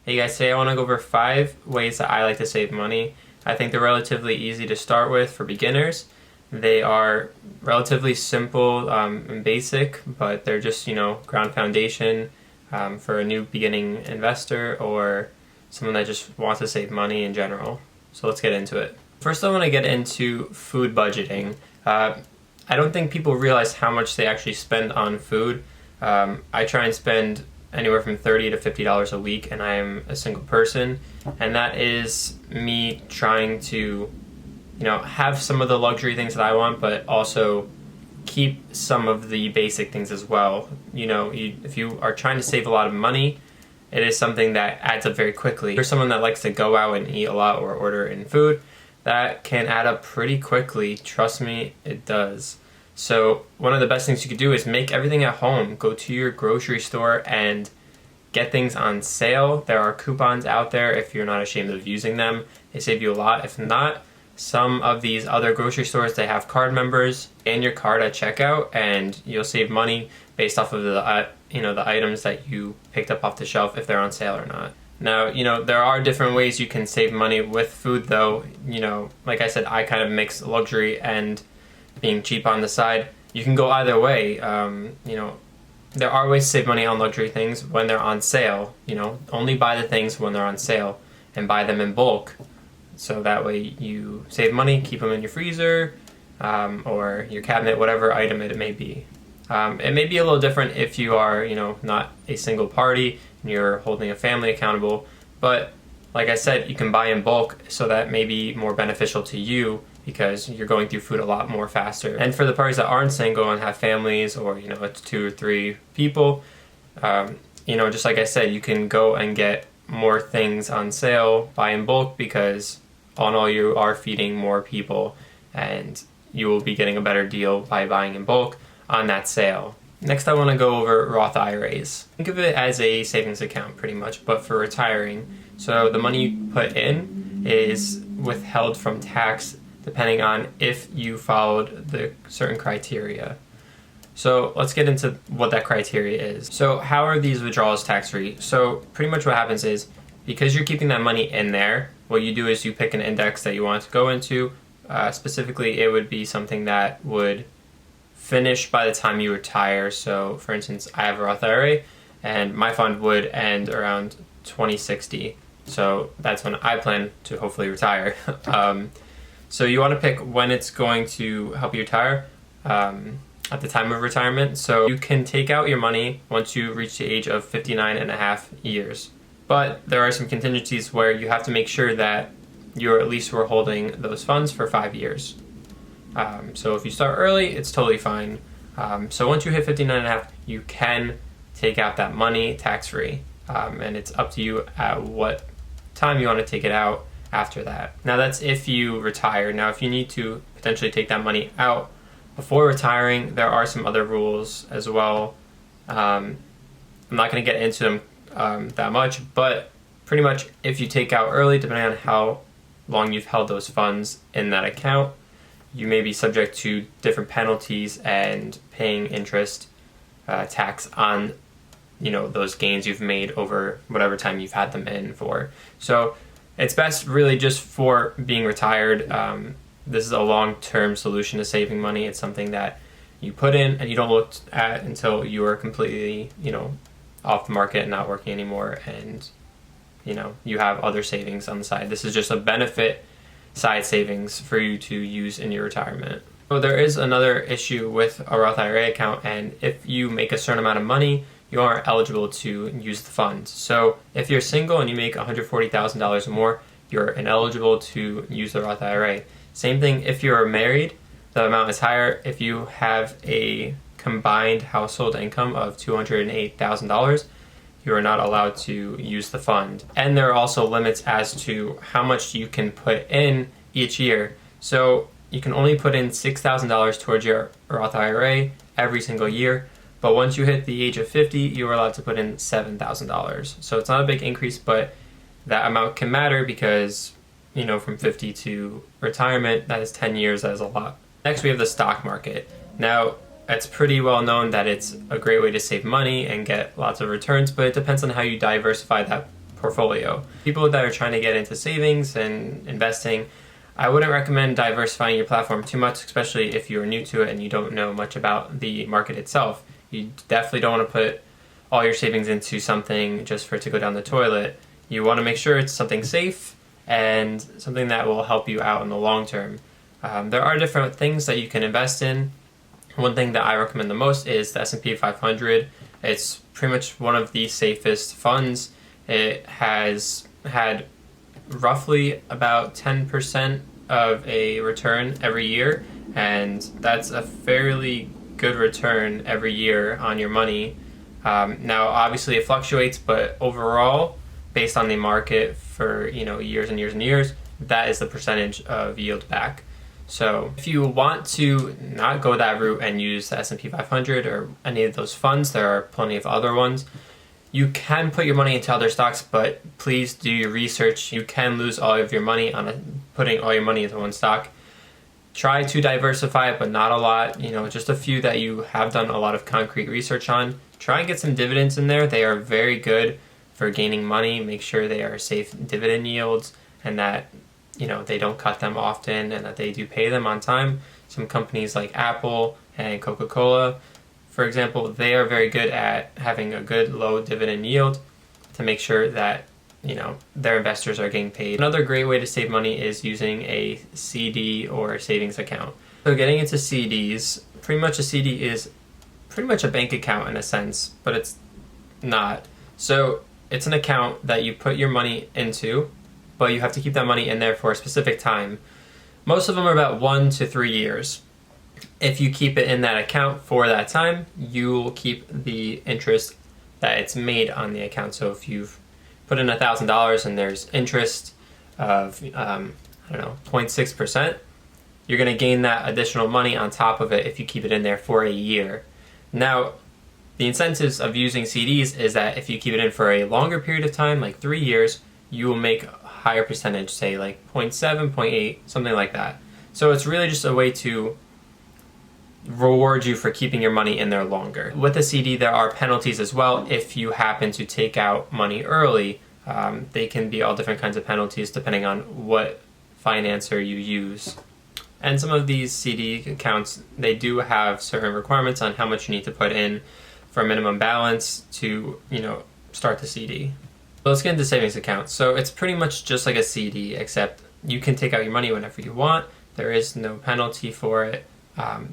Hey guys, today I want to go over 5 ways that I like to save money. I think they're relatively easy to start with for beginners. They are relatively simple and basic, but they're just, ground foundation for a new beginning investor or someone that just wants to save money in general. So let's get into it. First, I want to get into food budgeting. I don't think people realize how much they actually spend on food. I try and spend anywhere from $30 to $50 a week, and I am a single person, and that is me trying to have some of the luxury things that I want, but also keep some of the basic things as well. If you are trying to save a lot of money, it is something that adds up very quickly. If you're someone that likes to go out and eat a lot or order in food, that can add up pretty quickly. Trust me, it does. So one of the best things you could do is make everything at home. Go to your grocery store and get things on sale. There are coupons out there if you're not ashamed of using them. They save you a lot. If not, some of these other grocery stores, they have card members. Scan your card at checkout and you'll save money based off of the the items that you picked up off the shelf, if they're on sale or not. Now, there are different ways you can save money with food though. Like I said, I kind of mix luxury and being cheap on the side. You can go either way. There are ways to save money on luxury things when they're on sale. Only buy the things when they're on sale and buy them in bulk. So that way you save money, keep them in your freezer or your cabinet, whatever item it may be. It may be a little different if you are, not a single party and you're holding a family accountable. But like I said, you can buy in bulk, so that may be more beneficial to you because you're going through food a lot more faster. And for the parties that aren't single and have families, or it's 2 or 3 people, just like I said, you can go and get more things on sale, buy in bulk, because all in all you are feeding more people and you will be getting a better deal by buying in bulk on that sale. Next, I want to go over Roth IRAs. Think of it as a savings account pretty much, but for retiring. So the money you put in is withheld from tax depending on if you followed the certain criteria. So let's get into what that criteria is. So how are these withdrawals tax-free? So pretty much what happens is, because you're keeping that money in there, what you do is you pick an index that you want to go into. Specifically, it would be something that would finish by the time you retire. So for instance, I have a Roth IRA and my fund would end around 2060. So that's when I plan to hopefully retire. So you want to pick when it's going to help you retire at the time of retirement. So you can take out your money once you reach the age of 59 and a half years. But there are some contingencies where you have to make sure that you at least were holding those funds for 5 years. So if you start early, it's totally fine. So once you hit 59 and a half, you can take out that money tax-free. And it's up to you at what time you want to take it out after that. Now that's if you retire. Now if you need to potentially take that money out before retiring, there are some other rules as well. I'm not going to get into them that much, but pretty much if you take out early, depending on how long you've held those funds in that account, you may be subject to different penalties and paying interest tax on those gains you've made over whatever time you've had them in for. So it's best really just for being retired. This is a long-term solution to saving money. It's something that you put in and you don't look at until you are completely off the market and not working anymore, and you have other savings on the side. This is just a benefit side savings for you to use in your retirement. So there is another issue with a Roth IRA account, and if you make a certain amount of money, you aren't eligible to use the funds. So if you're single and you make $140,000 or more, you're ineligible to use the Roth IRA. Same thing if you're married, the amount is higher. If you have a combined household income of $208,000, you are not allowed to use the fund. And there are also limits as to how much you can put in each year. So you can only put in $6,000 towards your Roth IRA every single year, but once you hit the age of 50, you are allowed to put in $7,000. So it's not a big increase, but that amount can matter because, from 50 to retirement, that is 10 years, that is a lot. Next, we have the stock market. Now, it's pretty well known that it's a great way to save money and get lots of returns, but it depends on how you diversify that portfolio. People that are trying to get into savings and investing, I wouldn't recommend diversifying your platform too much, especially if you're new to it and you don't know much about the market itself. You definitely don't want to put all your savings into something just for it to go down the toilet. You want to make sure it's something safe and something that will help you out in the long term. There are different things that you can invest in. One thing that I recommend the most is the S&P 500. It's pretty much one of the safest funds. It has had roughly about 10% of a return every year, and that's a fairly good return every year on your money. Now, obviously, it fluctuates, but overall, based on the market for years and years and years, that is the percentage of yield back. So if you want to not go that route and use the S&P 500 or any of those funds, there are plenty of other ones. You can put your money into other stocks, but please do your research. You can lose all of your money on putting all your money into one stock. Try to diversify it, but not a lot. Just a few that you have done a lot of concrete research on. Try and get some dividends in there. They are very good for gaining money. Make sure they are safe dividend yields and that they don't cut them often and that they do pay them on time. Some companies like Apple and Coca-Cola, for example, they are very good at having a good low dividend yield to make sure that their investors are getting paid. Another great way to save money is using a CD or savings account. So getting into CDs, pretty much a CD is pretty much a bank account in a sense, but it's not. So it's an account that you put your money into, but you have to keep that money in there for a specific time. Most of them are about 1 to 3 years. If you keep it in that account for that time, you will keep the interest that it's made on the account. So if you've put in $1,000 and there's interest of 0.6%, you're going to gain that additional money on top of it if you keep it in there for a year. Now, the incentives of using CDs is that if you keep it in for a longer period of time, like 3 years, you will make a higher percentage, say like 0.7, 0.8, something like that. So it's really just a way to reward you for keeping your money in there longer. With a CD, there are penalties as well if you happen to take out money early. They can be all different kinds of penalties depending on what financer you use. And some of these CD accounts, they do have certain requirements on how much you need to put in for a minimum balance to, start the CD. But let's get into savings accounts. So it's pretty much just like a CD, except you can take out your money whenever you want. There is no penalty for it.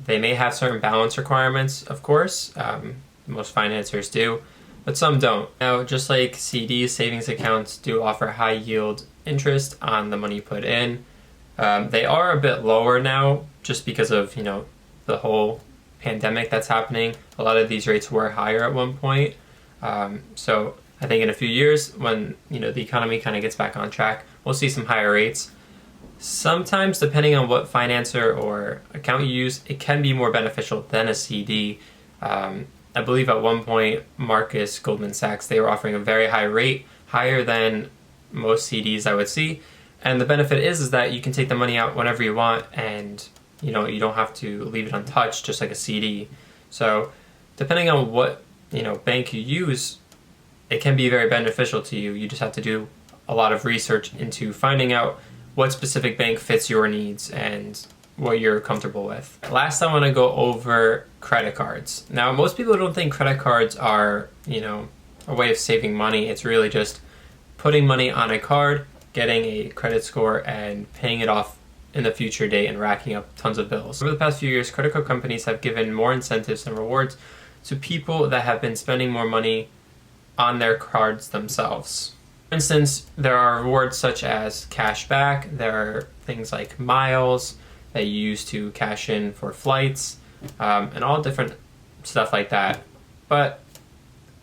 They may have certain balance requirements, of course. Most financiers do, but some don't. Now, just like CDs, savings accounts do offer high yield interest on the money you put in. They are a bit lower now just because of, the whole pandemic that's happening. A lot of these rates were higher at one point. So I think in a few years when, the economy kind of gets back on track, we'll see some higher rates. Sometimes, depending on what financer or account you use, it can be more beneficial than a CD. I believe at one point, Goldman Sachs, they were offering a very high rate, higher than most CDs I would see. And the benefit is that you can take the money out whenever you want and, you don't have to leave it untouched, just like a CD. So depending on what, bank you use, it can be very beneficial to you. You just have to do a lot of research into finding out what specific bank fits your needs and what you're comfortable with. Last, I want to go over credit cards. Now, most people don't think credit cards are, a way of saving money. It's really just putting money on a card, getting a credit score, and paying it off in the future date and racking up tons of bills. Over the past few years, credit card companies have given more incentives and rewards to people that have been spending more money on their cards themselves. For instance, there are rewards such as cash back. There are things like miles that you use to cash in for flights, and all different stuff like that. But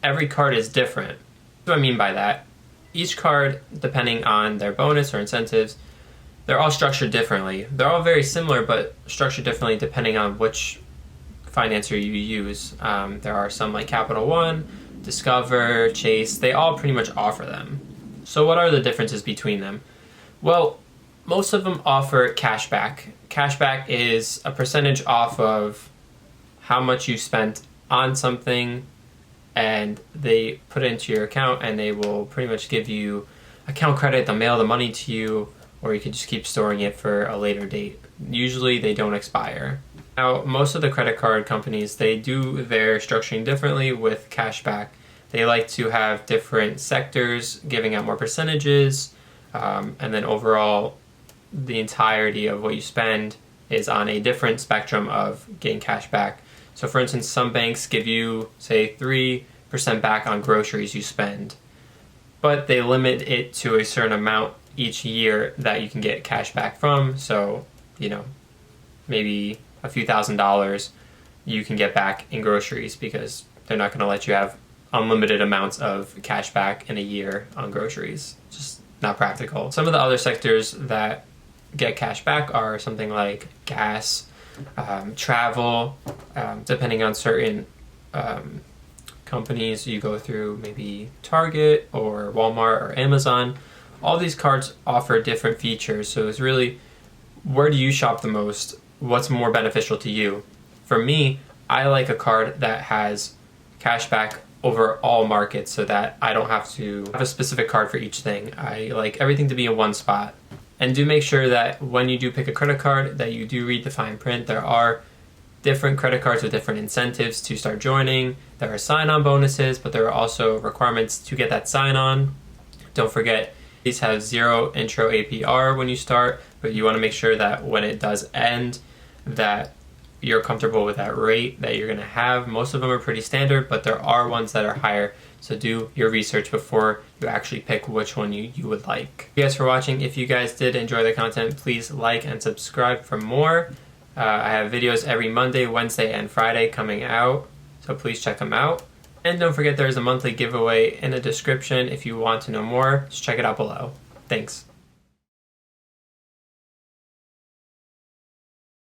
every card is different. What do I mean by that? Each card, depending on their bonus or incentives, they're all structured differently. They're all very similar, but structured differently depending on which financer you use. There are some like Capital One, Discover, Chase. They all pretty much offer them. So what are the differences between them? Well, most of them offer cashback. Cashback is a percentage off of how much you spent on something and they put it into your account, and they will pretty much give you account credit. They'll mail the money to you, or you can just keep storing it for a later date. Usually they don't expire. Now, most of the credit card companies, they do their structuring differently with cashback. They like to have different sectors giving out more percentages, and then overall the entirety of what you spend is on a different spectrum of getting cash back. So for instance, some banks give you, say, 3% back on groceries you spend, but they limit it to a certain amount each year that you can get cash back from. So, maybe a few $1,000s you can get back in groceries, because they're not going to let you have unlimited amounts of cash back in a year on groceries. Just not practical. Some of the other sectors that get cash back are something like gas, travel, depending on certain companies you go through, maybe Target or Walmart or Amazon. All these cards offer different features, so it's really, where do you shop the most? What's more beneficial to you? For me, I like a card that has cash back over all markets, so that I don't have to have a specific card for each thing. I like everything to be in one spot. And do make sure that when you do pick a credit card, that you do read the fine print. There are different credit cards with different incentives to start joining. There are sign-on bonuses, but there are also requirements to get that sign-on. Don't forget, these have 0 intro APR when you start, but you want to make sure that when it does end, that you're comfortable with that rate that you're going to have. Most of them are pretty standard, but there are ones that are higher. So do your research before you actually pick which one you would like. Thank you guys for watching. If you guys did enjoy the content, please like and subscribe for more. I have videos every Monday, Wednesday, and Friday coming out, so please check them out. And don't forget, there's a monthly giveaway in the description. If you want to know more, just check it out below. Thanks.